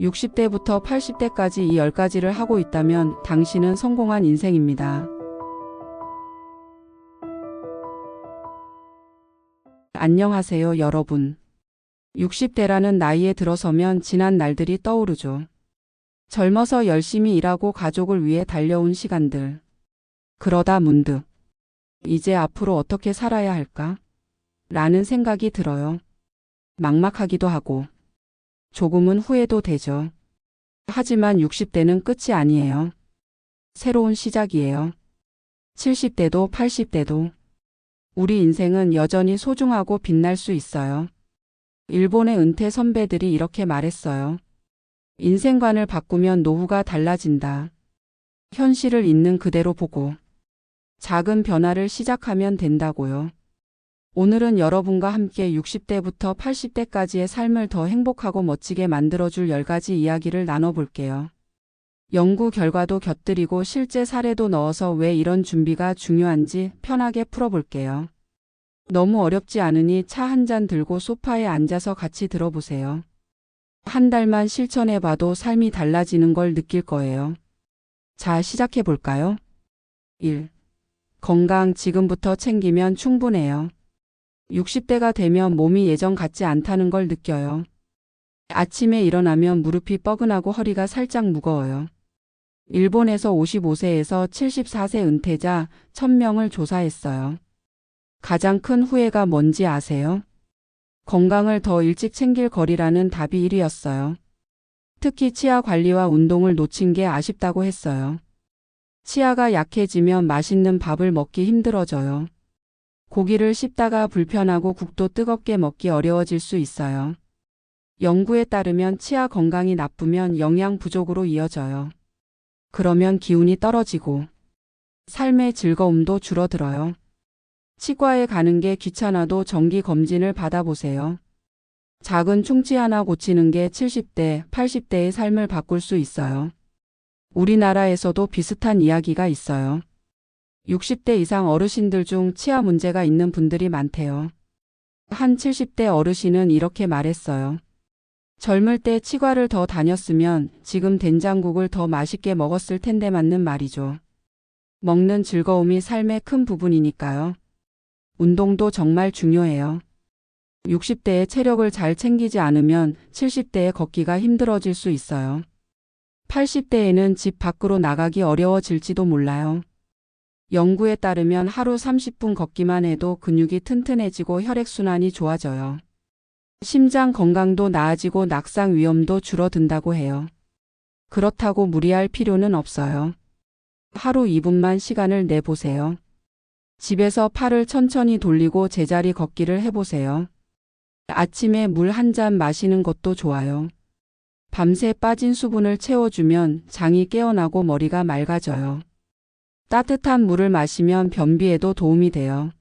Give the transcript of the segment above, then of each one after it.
60대부터 80대까지 이 10가지를 하고 있다면 당신은 성공한 인생입니다. 안녕하세요, 여러분. 60대라는 나이에 들어서면 지난 날들이 떠오르죠. 젊어서 열심히 일하고 가족을 위해 달려온 시간들. 그러다 문득 이제 앞으로 어떻게 살아야 할까? 라는 생각이 들어요. 막막하기도 하고 조금은 후회도 되죠. 하지만 60대는 끝이 아니에요. 새로운 시작이에요. 70대도 80대도 우리 인생은 여전히 소중하고 빛날 수 있어요. 일본의 은퇴 선배들이 이렇게 말했어요. 인생관을 바꾸면 노후가 달라진다. 현실을 있는 그대로 보고 작은 변화를 시작하면 된다고요. 오늘은 여러분과 함께 60대부터 80대까지의 삶을 더 행복하고 멋지게 만들어줄 10가지 이야기를 나눠볼게요. 연구 결과도 곁들이고 실제 사례도 넣어서 왜 이런 준비가 중요한지 편하게 풀어볼게요. 너무 어렵지 않으니 차 한 잔 들고 소파에 앉아서 같이 들어보세요. 한 달만 실천해봐도 삶이 달라지는 걸 느낄 거예요. 자, 시작해볼까요? 1. 건강 지금부터 챙기면 충분해요. 60대가 되면 몸이 예전 같지 않다는 걸 느껴요. 아침에 일어나면 무릎이 뻐근하고 허리가 살짝 무거워요. 일본에서 55세에서 74세 은퇴자 1000명을 조사했어요. 가장 큰 후회가 뭔지 아세요? 건강을 더 일찍 챙길 거리라는 답이 1위였어요. 특히 치아 관리와 운동을 놓친 게 아쉽다고 했어요. 치아가 약해지면 맛있는 밥을 먹기 힘들어져요. 고기를 씹다가 불편하고 국도 뜨겁게 먹기 어려워질 수 있어요. 연구에 따르면 치아 건강이 나쁘면 영양 부족으로 이어져요. 그러면 기운이 떨어지고 삶의 즐거움도 줄어들어요. 치과에 가는 게 귀찮아도 정기 검진을 받아보세요. 작은 충치 하나 고치는 게 70대, 80대의 삶을 바꿀 수 있어요. 우리나라에서도 비슷한 이야기가 있어요. 60대 이상 어르신들 중 치아 문제가 있는 분들이 많대요. 한 70대 어르신은 이렇게 말했어요. 젊을 때 치과를 더 다녔으면 지금 된장국을 더 맛있게 먹었을 텐데 맞는 말이죠. 먹는 즐거움이 삶의 큰 부분이니까요. 운동도 정말 중요해요. 60대의 체력을 잘 챙기지 않으면 70대에 걷기가 힘들어질 수 있어요. 80대에는 집 밖으로 나가기 어려워질지도 몰라요. 연구에 따르면 하루 30분 걷기만 해도 근육이 튼튼해지고 혈액순환이 좋아져요. 심장 건강도 나아지고 낙상 위험도 줄어든다고 해요. 그렇다고 무리할 필요는 없어요. 하루 2분만 시간을 내보세요. 집에서 팔을 천천히 돌리고 제자리 걷기를 해보세요. 아침에 물 한 잔 마시는 것도 좋아요. 밤새 빠진 수분을 채워주면 장이 깨어나고 머리가 맑아져요. 따뜻한 물을 마시면 변비에도 도움이 돼요.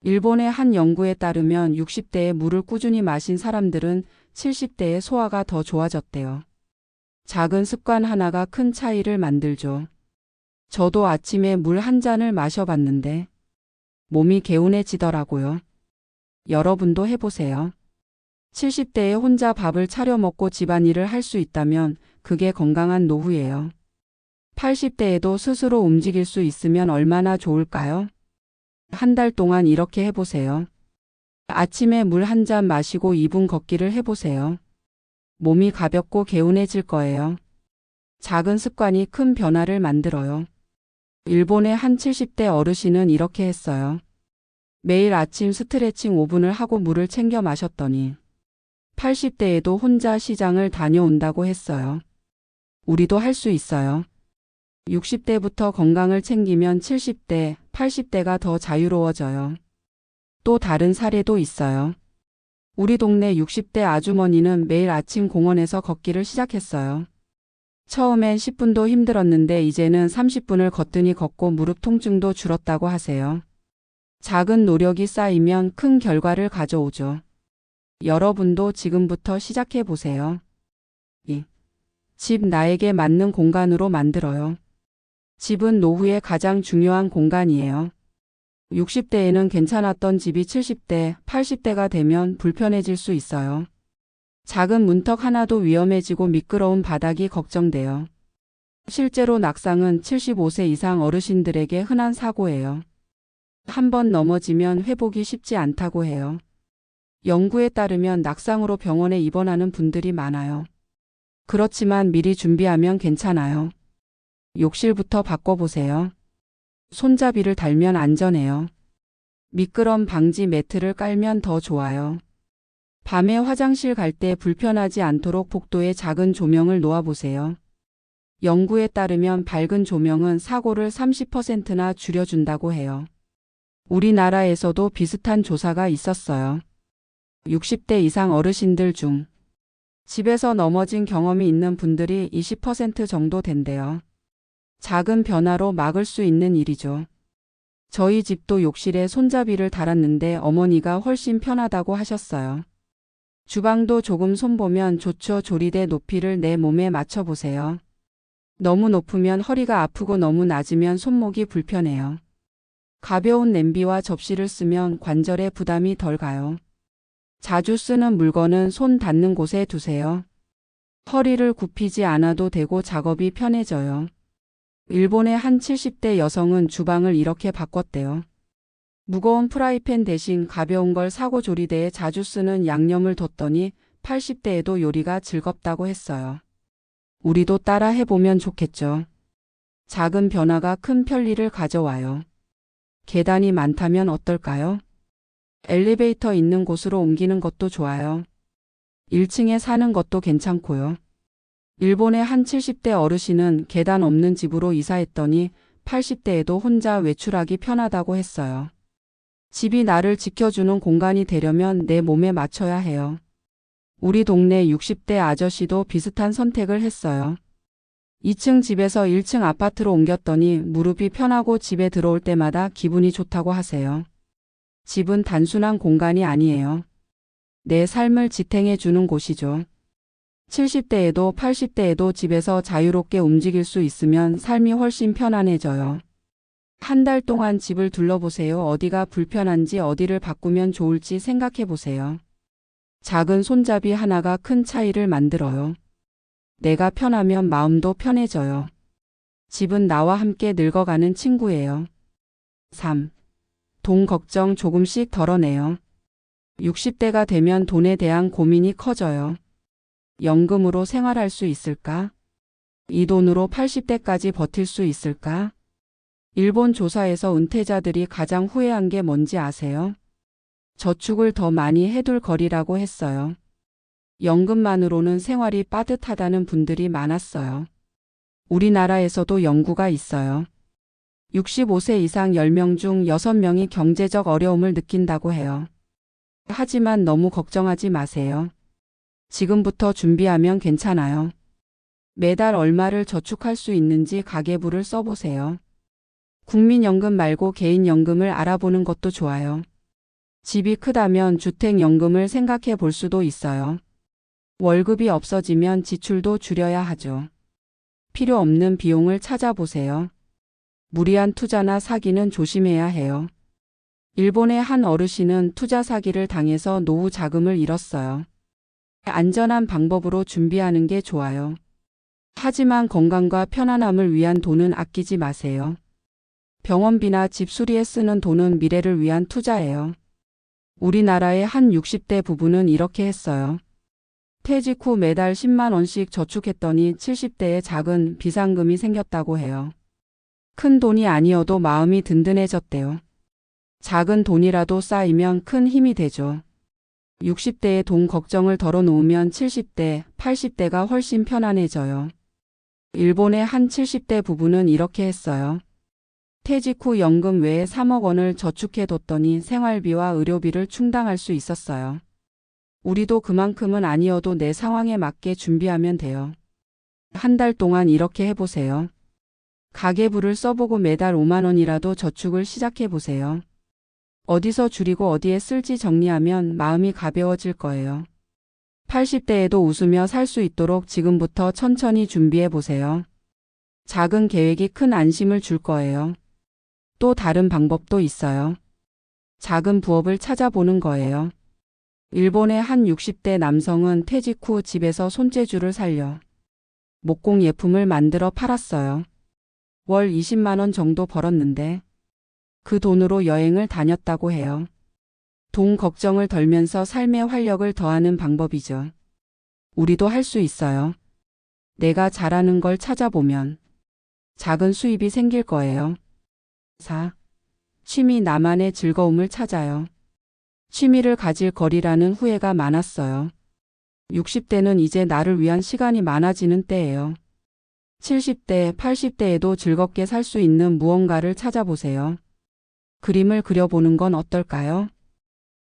일본의 한 연구에 따르면 60대에 물을 꾸준히 마신 사람들은 70대의 소화가 더 좋아졌대요. 작은 습관 하나가 큰 차이를 만들죠. 저도 아침에 물 한 잔을 마셔봤는데 몸이 개운해지더라고요. 여러분도 해보세요. 70대에 혼자 밥을 차려 먹고 집안일을 할 수 있다면 그게 건강한 노후예요. 80대에도 스스로 움직일 수 있으면 얼마나 좋을까요? 한 달 동안 이렇게 해보세요. 아침에 물 한 잔 마시고 2분 걷기를 해보세요. 몸이 가볍고 개운해질 거예요. 작은 습관이 큰 변화를 만들어요. 일본의 한 70대 어르신은 이렇게 했어요. 매일 아침 스트레칭 5분을 하고 물을 챙겨 마셨더니 80대에도 혼자 시장을 다녀온다고 했어요. 우리도 할 수 있어요. 60대부터 건강을 챙기면 70대, 80대가 더 자유로워져요. 또 다른 사례도 있어요. 우리 동네 60대 아주머니는 매일 아침 공원에서 걷기를 시작했어요. 처음엔 10분도 힘들었는데 이제는 30분을 거뜬히 걷고 무릎 통증도 줄었다고 하세요. 작은 노력이 쌓이면 큰 결과를 가져오죠. 여러분도 지금부터 시작해 보세요. 2. 집 나에게 맞는 공간으로 만들어요. 집은 노후의 가장 중요한 공간이에요. 60대에는 괜찮았던 집이 70대, 80대가 되면 불편해질 수 있어요. 작은 문턱 하나도 위험해지고 미끄러운 바닥이 걱정돼요. 실제로 낙상은 75세 이상 어르신들에게 흔한 사고예요. 한 번 넘어지면 회복이 쉽지 않다고 해요. 연구에 따르면 낙상으로 병원에 입원하는 분들이 많아요. 그렇지만 미리 준비하면 괜찮아요. 욕실부터 바꿔보세요. 손잡이를 달면 안전해요. 미끄럼 방지 매트를 깔면 더 좋아요. 밤에 화장실 갈 때 불편하지 않도록 복도에 작은 조명을 놓아보세요. 연구에 따르면 밝은 조명은 사고를 30%나 줄여준다고 해요. 우리나라에서도 비슷한 조사가 있었어요. 60대 이상 어르신들 중 집에서 넘어진 경험이 있는 분들이 20% 정도 된대요. 작은 변화로 막을 수 있는 일이죠. 저희 집도 욕실에 손잡이를 달았는데 어머니가 훨씬 편하다고 하셨어요. 주방도 조금 손보면 좋죠. 조리대 높이를 내 몸에 맞춰보세요. 너무 높으면 허리가 아프고 너무 낮으면 손목이 불편해요. 가벼운 냄비와 접시를 쓰면 관절에 부담이 덜 가요. 자주 쓰는 물건은 손 닿는 곳에 두세요. 허리를 굽히지 않아도 되고 작업이 편해져요. 일본의 한 70대 여성은 주방을 이렇게 바꿨대요. 무거운 프라이팬 대신 가벼운 걸 사고 조리대에 자주 쓰는 양념을 뒀더니 80대에도 요리가 즐겁다고 했어요. 우리도 따라 해보면 좋겠죠. 작은 변화가 큰 편리를 가져와요. 계단이 많다면 어떨까요? 엘리베이터 있는 곳으로 옮기는 것도 좋아요. 1층에 사는 것도 괜찮고요. 일본의 한 70대 어르신은 계단 없는 집으로 이사했더니 80대에도 혼자 외출하기 편하다고 했어요. 집이 나를 지켜주는 공간이 되려면 내 몸에 맞춰야 해요. 우리 동네 60대 아저씨도 비슷한 선택을 했어요. 2층 집에서 1층 아파트로 옮겼더니 무릎이 편하고 집에 들어올 때마다 기분이 좋다고 하세요. 집은 단순한 공간이 아니에요. 내 삶을 지탱해 주는 곳이죠. 70대에도 80대에도 집에서 자유롭게 움직일 수 있으면 삶이 훨씬 편안해져요. 한 달 동안 집을 둘러보세요. 어디가 불편한지 어디를 바꾸면 좋을지 생각해 보세요. 작은 손잡이 하나가 큰 차이를 만들어요. 내가 편하면 마음도 편해져요. 집은 나와 함께 늙어가는 친구예요. 3. 돈 걱정 조금씩 덜어내요. 60대가 되면 돈에 대한 고민이 커져요. 연금으로 생활할 수 있을까? 이 돈으로 80대까지 버틸 수 있을까? 일본 조사에서 은퇴자들이 가장 후회한 게 뭔지 아세요? 저축을 더 많이 해둘 거리라고 했어요. 연금만으로는 생활이 빠듯하다는 분들이 많았어요. 우리나라에서도 연구가 있어요. 65세 이상 10명 중 6명이 경제적 어려움을 느낀다고 해요. 하지만 너무 걱정하지 마세요. 지금부터 준비하면 괜찮아요. 매달 얼마를 저축할 수 있는지 가계부를 써보세요. 국민연금 말고 개인연금을 알아보는 것도 좋아요. 집이 크다면 주택연금을 생각해 볼 수도 있어요. 월급이 없어지면 지출도 줄여야 하죠. 필요 없는 비용을 찾아보세요. 무리한 투자나 사기는 조심해야 해요. 일본의 한 어르신은 투자 사기를 당해서 노후 자금을 잃었어요. 안전한 방법으로 준비하는 게 좋아요. 하지만 건강과 편안함을 위한 돈은 아끼지 마세요. 병원비나 집 수리에 쓰는 돈은 미래를 위한 투자예요. 우리나라의 한 60대 부부는 이렇게 했어요. 퇴직 후 매달 10만 원씩 저축했더니 70대에 작은 비상금이 생겼다고 해요. 큰 돈이 아니어도 마음이 든든해졌대요. 작은 돈이라도 쌓이면 큰 힘이 되죠. 60대에 돈 걱정을 덜어놓으면 70대, 80대가 훨씬 편안해져요. 일본의 한 70대 부부는 이렇게 했어요. 퇴직 후 연금 외에 3억 원을 저축해뒀더니 생활비와 의료비를 충당할 수 있었어요. 우리도 그만큼은 아니어도 내 상황에 맞게 준비하면 돼요. 한 달 동안 이렇게 해보세요. 가계부를 써보고 매달 5만 원이라도 저축을 시작해보세요. 어디서 줄이고 어디에 쓸지 정리하면 마음이 가벼워질 거예요. 80대에도 웃으며 살 수 있도록 지금부터 천천히 준비해보세요. 작은 계획이 큰 안심을 줄 거예요. 또 다른 방법도 있어요. 작은 부업을 찾아보는 거예요. 일본의 한 60대 남성은 퇴직 후 집에서 손재주를 살려 목공 예품을 만들어 팔았어요. 월 20만 원 정도 벌었는데 그 돈으로 여행을 다녔다고 해요. 돈 걱정을 덜면서 삶의 활력을 더하는 방법이죠. 우리도 할 수 있어요. 내가 잘하는 걸 찾아보면 작은 수입이 생길 거예요. 4. 취미 나만의 즐거움을 찾아요. 취미를 가질 거리라는 후회가 많았어요. 60대는 이제 나를 위한 시간이 많아지는 때예요. 70대, 80대에도 즐겁게 살 수 있는 무언가를 찾아보세요. 그림을 그려보는 건 어떨까요?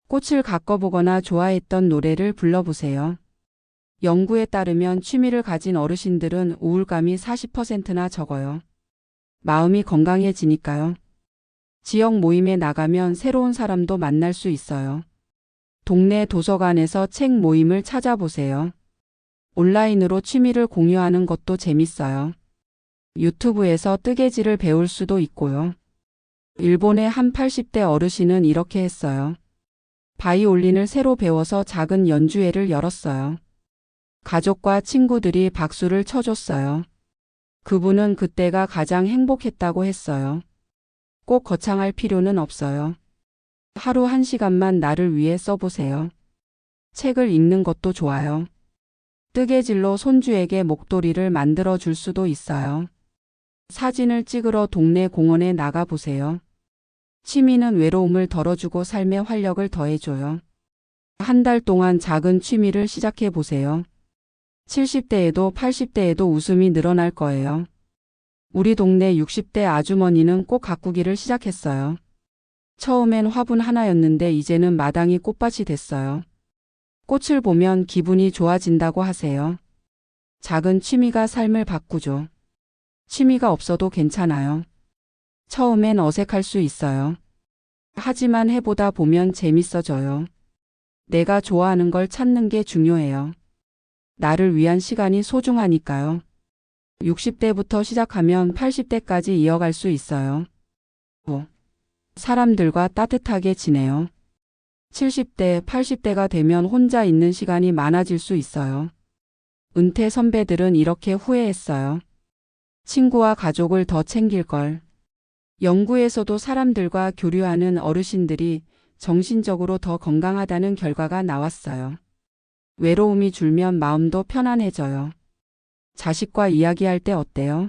꽃을 가꿔보거나 좋아했던 노래를 불러보세요. 연구에 따르면 취미를 가진 어르신들은 우울감이 40%나 적어요. 마음이 건강해지니까요. 지역 모임에 나가면 새로운 사람도 만날 수 있어요. 동네 도서관에서 책 모임을 찾아보세요. 온라인으로 취미를 공유하는 것도 재밌어요. 유튜브에서 뜨개질을 배울 수도 있고요. 일본의 한 80대 어르신은 이렇게 했어요. 바이올린을 새로 배워서 작은 연주회를 열었어요. 가족과 친구들이 박수를 쳐줬어요. 그분은 그때가 가장 행복했다고 했어요. 꼭 거창할 필요는 없어요. 하루 1시간만 나를 위해 써보세요. 책을 읽는 것도 좋아요. 뜨개질로 손주에게 목도리를 만들어 줄 수도 있어요. 사진을 찍으러 동네 공원에 나가보세요. 취미는 외로움을 덜어주고 삶의 활력을 더해줘요. 한 달 동안 작은 취미를 시작해보세요. 70대에도 80대에도 웃음이 늘어날 거예요. 우리 동네 60대 아주머니는 꽃 가꾸기를 시작했어요. 처음엔 화분 하나였는데 이제는 마당이 꽃밭이 됐어요. 꽃을 보면 기분이 좋아진다고 하세요. 작은 취미가 삶을 바꾸죠. 취미가 없어도 괜찮아요. 처음엔 어색할 수 있어요. 하지만 해보다 보면 재밌어져요. 내가 좋아하는 걸 찾는 게 중요해요. 나를 위한 시간이 소중하니까요. 60대부터 시작하면 80대까지 이어갈 수 있어요. 5. 사람들과 따뜻하게 지내요. 70대, 80대가 되면 혼자 있는 시간이 많아질 수 있어요. 은퇴 선배들은 이렇게 후회했어요. 친구와 가족을 더 챙길 걸. 연구에서도 사람들과 교류하는 어르신들이 정신적으로 더 건강하다는 결과가 나왔어요. 외로움이 줄면 마음도 편안해져요. 자식과 이야기할 때 어때요?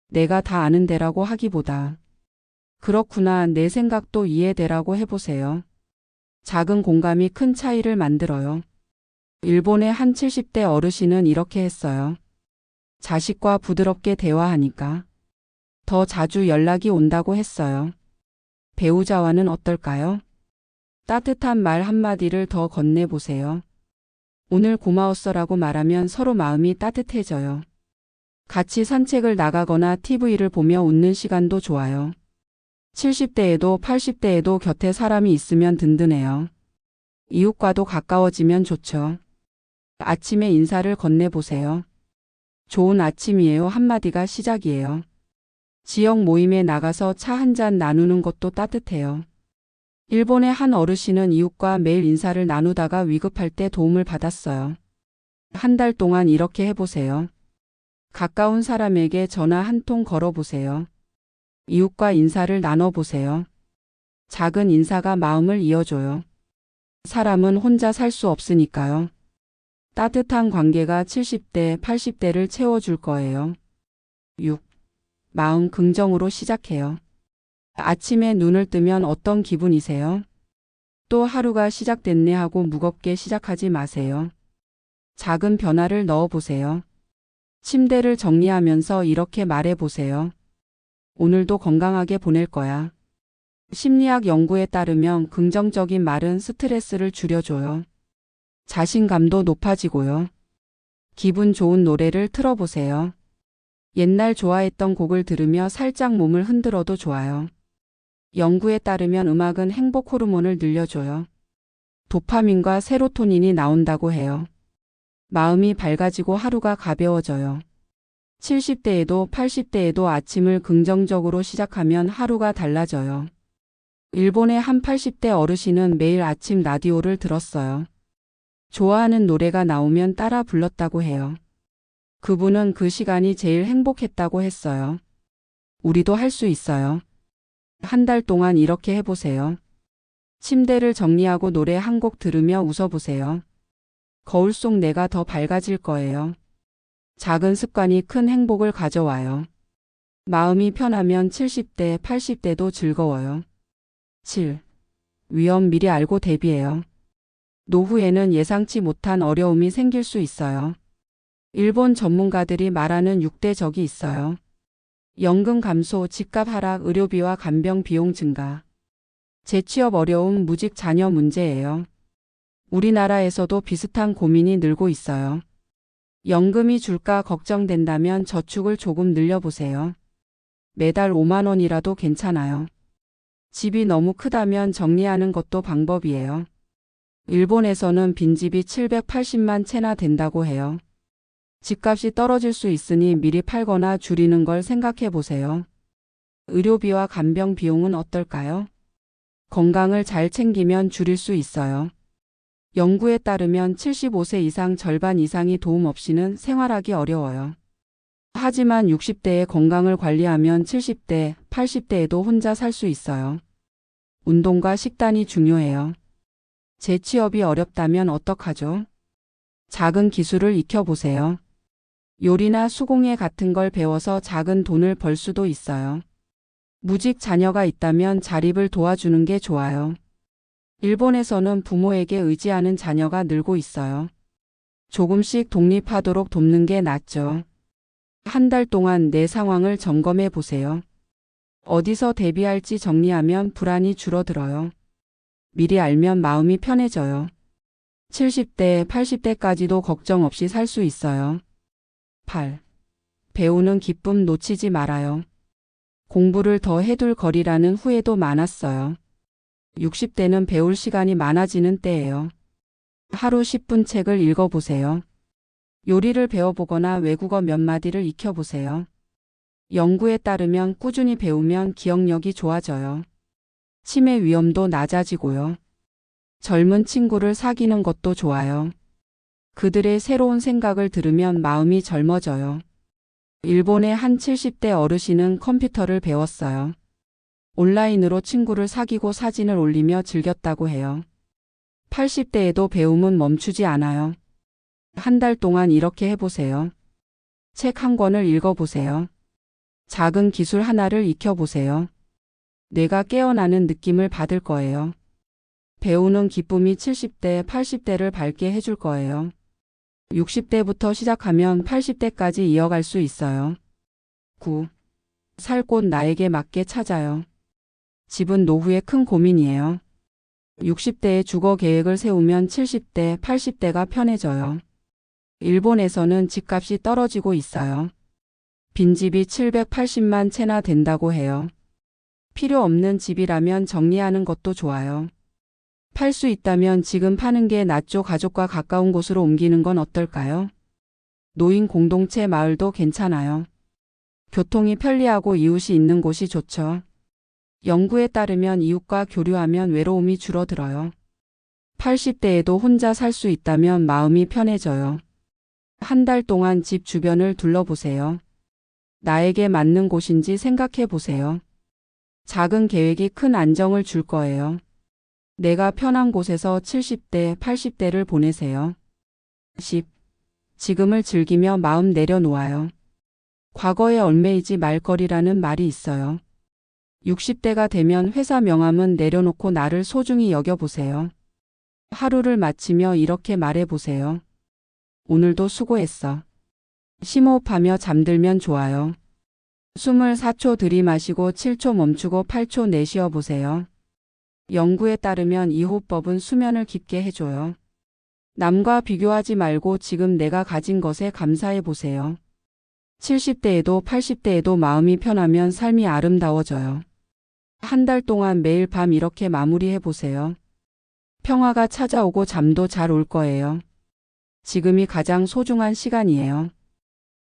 내가 다 아는데라고 하기보다 그렇구나, 내 생각도 이해되라고 해보세요. 작은 공감이 큰 차이를 만들어요. 일본의 한 70대 어르신은 이렇게 했어요. 자식과 부드럽게 대화하니까 더 자주 연락이 온다고 했어요. 배우자와는 어떨까요? 따뜻한 말 한마디를 더 건네보세요. 오늘 고마웠어라고 말하면 서로 마음이 따뜻해져요. 같이 산책을 나가거나 TV를 보며 웃는 시간도 좋아요. 70대에도 80대에도 곁에 사람이 있으면 든든해요. 이웃과도 가까워지면 좋죠. 아침에 인사를 건네보세요. 좋은 아침이에요 한마디가 시작이에요. 지역 모임에 나가서 차 한 잔 나누는 것도 따뜻해요. 일본의 한 어르신은 이웃과 매일 인사를 나누다가 위급할 때 도움을 받았어요. 한 달 동안 이렇게 해보세요. 가까운 사람에게 전화 한 통 걸어보세요. 이웃과 인사를 나눠보세요. 작은 인사가 마음을 이어줘요. 사람은 혼자 살 수 없으니까요. 따뜻한 관계가 70대, 80대를 채워줄 거예요. 6. 마음 긍정으로 시작해요. 아침에 눈을 뜨면 어떤 기분이세요? 또 하루가 시작됐네 하고 무겁게 시작하지 마세요. 작은 변화를 넣어보세요. 침대를 정리하면서 이렇게 말해보세요. 오늘도 건강하게 보낼 거야. 심리학 연구에 따르면 긍정적인 말은 스트레스를 줄여줘요. 자신감도 높아지고요. 기분 좋은 노래를 틀어보세요. 옛날 좋아했던 곡을 들으며 살짝 몸을 흔들어도 좋아요. 연구에 따르면 음악은 행복 호르몬을 늘려줘요. 도파민과 세로토닌이 나온다고 해요. 마음이 밝아지고 하루가 가벼워져요. 70대에도 80대에도 아침을 긍정적으로 시작하면 하루가 달라져요. 일본의 한 80대 어르신은 매일 아침 라디오를 들었어요. 좋아하는 노래가 나오면 따라 불렀다고 해요. 그분은 그 시간이 제일 행복했다고 했어요. 우리도 할 수 있어요. 한 달 동안 이렇게 해보세요. 침대를 정리하고 노래 한 곡 들으며 웃어보세요. 거울 속 내가 더 밝아질 거예요. 작은 습관이 큰 행복을 가져와요. 마음이 편하면 70대, 80대도 즐거워요. 7. 위험 미리 알고 대비해요. 노후에는 예상치 못한 어려움이 생길 수 있어요. 일본 전문가들이 말하는 6대 적이 있어요. 연금 감소, 집값 하락, 의료비와 간병 비용 증가. 재취업 어려움, 무직 자녀 문제예요. 우리나라에서도 비슷한 고민이 늘고 있어요. 연금이 줄까 걱정된다면 저축을 조금 늘려보세요. 매달 5만 원이라도 괜찮아요. 집이 너무 크다면 정리하는 것도 방법이에요. 일본에서는 빈집이 780만 채나 된다고 해요. 집값이 떨어질 수 있으니 미리 팔거나 줄이는 걸 생각해 보세요. 의료비와 간병 비용은 어떨까요? 건강을 잘 챙기면 줄일 수 있어요. 연구에 따르면 75세 이상 절반 이상이 도움 없이는 생활하기 어려워요. 하지만 60대의 건강을 관리하면 70대, 80대에도 혼자 살 수 있어요. 운동과 식단이 중요해요. 재취업이 어렵다면 어떡하죠? 작은 기술을 익혀보세요. 요리나 수공예 같은 걸 배워서 작은 돈을 벌 수도 있어요. 무직 자녀가 있다면 자립을 도와주는 게 좋아요. 일본에서는 부모에게 의지하는 자녀가 늘고 있어요. 조금씩 독립하도록 돕는 게 낫죠. 한 달 동안 내 상황을 점검해 보세요. 어디서 대비할지 정리하면 불안이 줄어들어요. 미리 알면 마음이 편해져요. 70대, 80대까지도 걱정 없이 살 수 있어요. 8. 배우는 기쁨 놓치지 말아요. 공부를 더 해둘 거리라는 후회도 많았어요. 60대는 배울 시간이 많아지는 때예요. 하루 10분 책을 읽어보세요. 요리를 배워보거나 외국어 몇 마디를 익혀보세요. 연구에 따르면 꾸준히 배우면 기억력이 좋아져요. 치매 위험도 낮아지고요. 젊은 친구를 사귀는 것도 좋아요. 그들의 새로운 생각을 들으면 마음이 젊어져요. 일본의 한 70대 어르신은 컴퓨터를 배웠어요. 온라인으로 친구를 사귀고 사진을 올리며 즐겼다고 해요. 80대에도 배움은 멈추지 않아요. 한 달 동안 이렇게 해보세요. 책 한 권을 읽어보세요. 작은 기술 하나를 익혀보세요. 뇌가 깨어나는 느낌을 받을 거예요. 배우는 기쁨이 70대, 80대를 밝게 해줄 거예요. 60대부터 시작하면 80대까지 이어갈 수 있어요. 9. 살 곳 나에게 맞게 찾아요. 집은 노후의 큰 고민이에요. 60대에 주거 계획을 세우면 70대, 80대가 편해져요. 일본에서는 집값이 떨어지고 있어요. 빈집이 780만 채나 된다고 해요. 필요 없는 집이라면 정리하는 것도 좋아요. 팔 수 있다면 지금 파는 게 낫죠. 가족과 가까운 곳으로 옮기는 건 어떨까요? 노인 공동체 마을도 괜찮아요. 교통이 편리하고 이웃이 있는 곳이 좋죠. 연구에 따르면 이웃과 교류하면 외로움이 줄어들어요. 80대에도 혼자 살 수 있다면 마음이 편해져요. 한 달 동안 집 주변을 둘러보세요. 나에게 맞는 곳인지 생각해 보세요. 작은 계획이 큰 안정을 줄 거예요. 내가 편한 곳에서 70대, 80대를 보내세요. 10. 지금을 즐기며 마음 내려놓아요. 과거에 얽매이지 말 거리라는 말이 있어요. 60대가 되면 회사 명함은 내려놓고 나를 소중히 여겨보세요. 하루를 마치며 이렇게 말해보세요. 오늘도 수고했어. 심호흡하며 잠들면 좋아요. 숨을 4초 들이마시고 7초 멈추고 8초 내쉬어 보세요. 연구에 따르면 이 호흡법은 수면을 깊게 해줘요. 남과 비교하지 말고 지금 내가 가진 것에 감사해 보세요. 70대에도 80대에도 마음이 편하면 삶이 아름다워져요. 한 달 동안 매일 밤 이렇게 마무리해 보세요. 평화가 찾아오고 잠도 잘 올 거예요. 지금이 가장 소중한 시간이에요.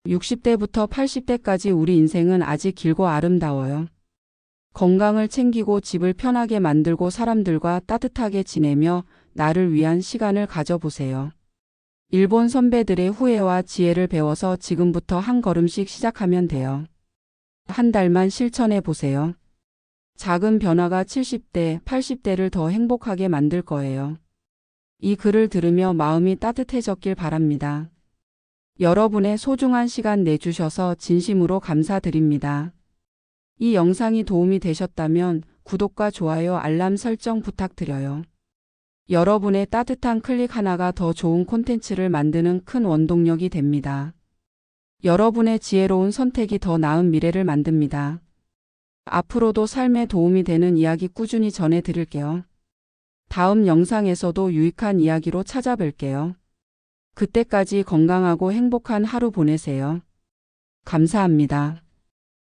60대부터 80대까지 우리 인생은 아직 길고 아름다워요. 건강을 챙기고 집을 편하게 만들고 사람들과 따뜻하게 지내며 나를 위한 시간을 가져보세요. 일본 선배들의 후회와 지혜를 배워서 지금부터 한 걸음씩 시작하면 돼요. 한 달만 실천해 보세요. 작은 변화가 70대, 80대를 더 행복하게 만들 거예요. 이 글을 들으며 마음이 따뜻해졌길 바랍니다. 여러분의 소중한 시간 내주셔서 진심으로 감사드립니다. 이 영상이 도움이 되셨다면 구독과 좋아요, 알람 설정 부탁드려요. 여러분의 따뜻한 클릭 하나가 더 좋은 콘텐츠를 만드는 큰 원동력이 됩니다. 여러분의 지혜로운 선택이 더 나은 미래를 만듭니다. 앞으로도 삶에 도움이 되는 이야기 꾸준히 전해드릴게요. 다음 영상에서도 유익한 이야기로 찾아뵐게요. 그때까지 건강하고 행복한 하루 보내세요. 감사합니다.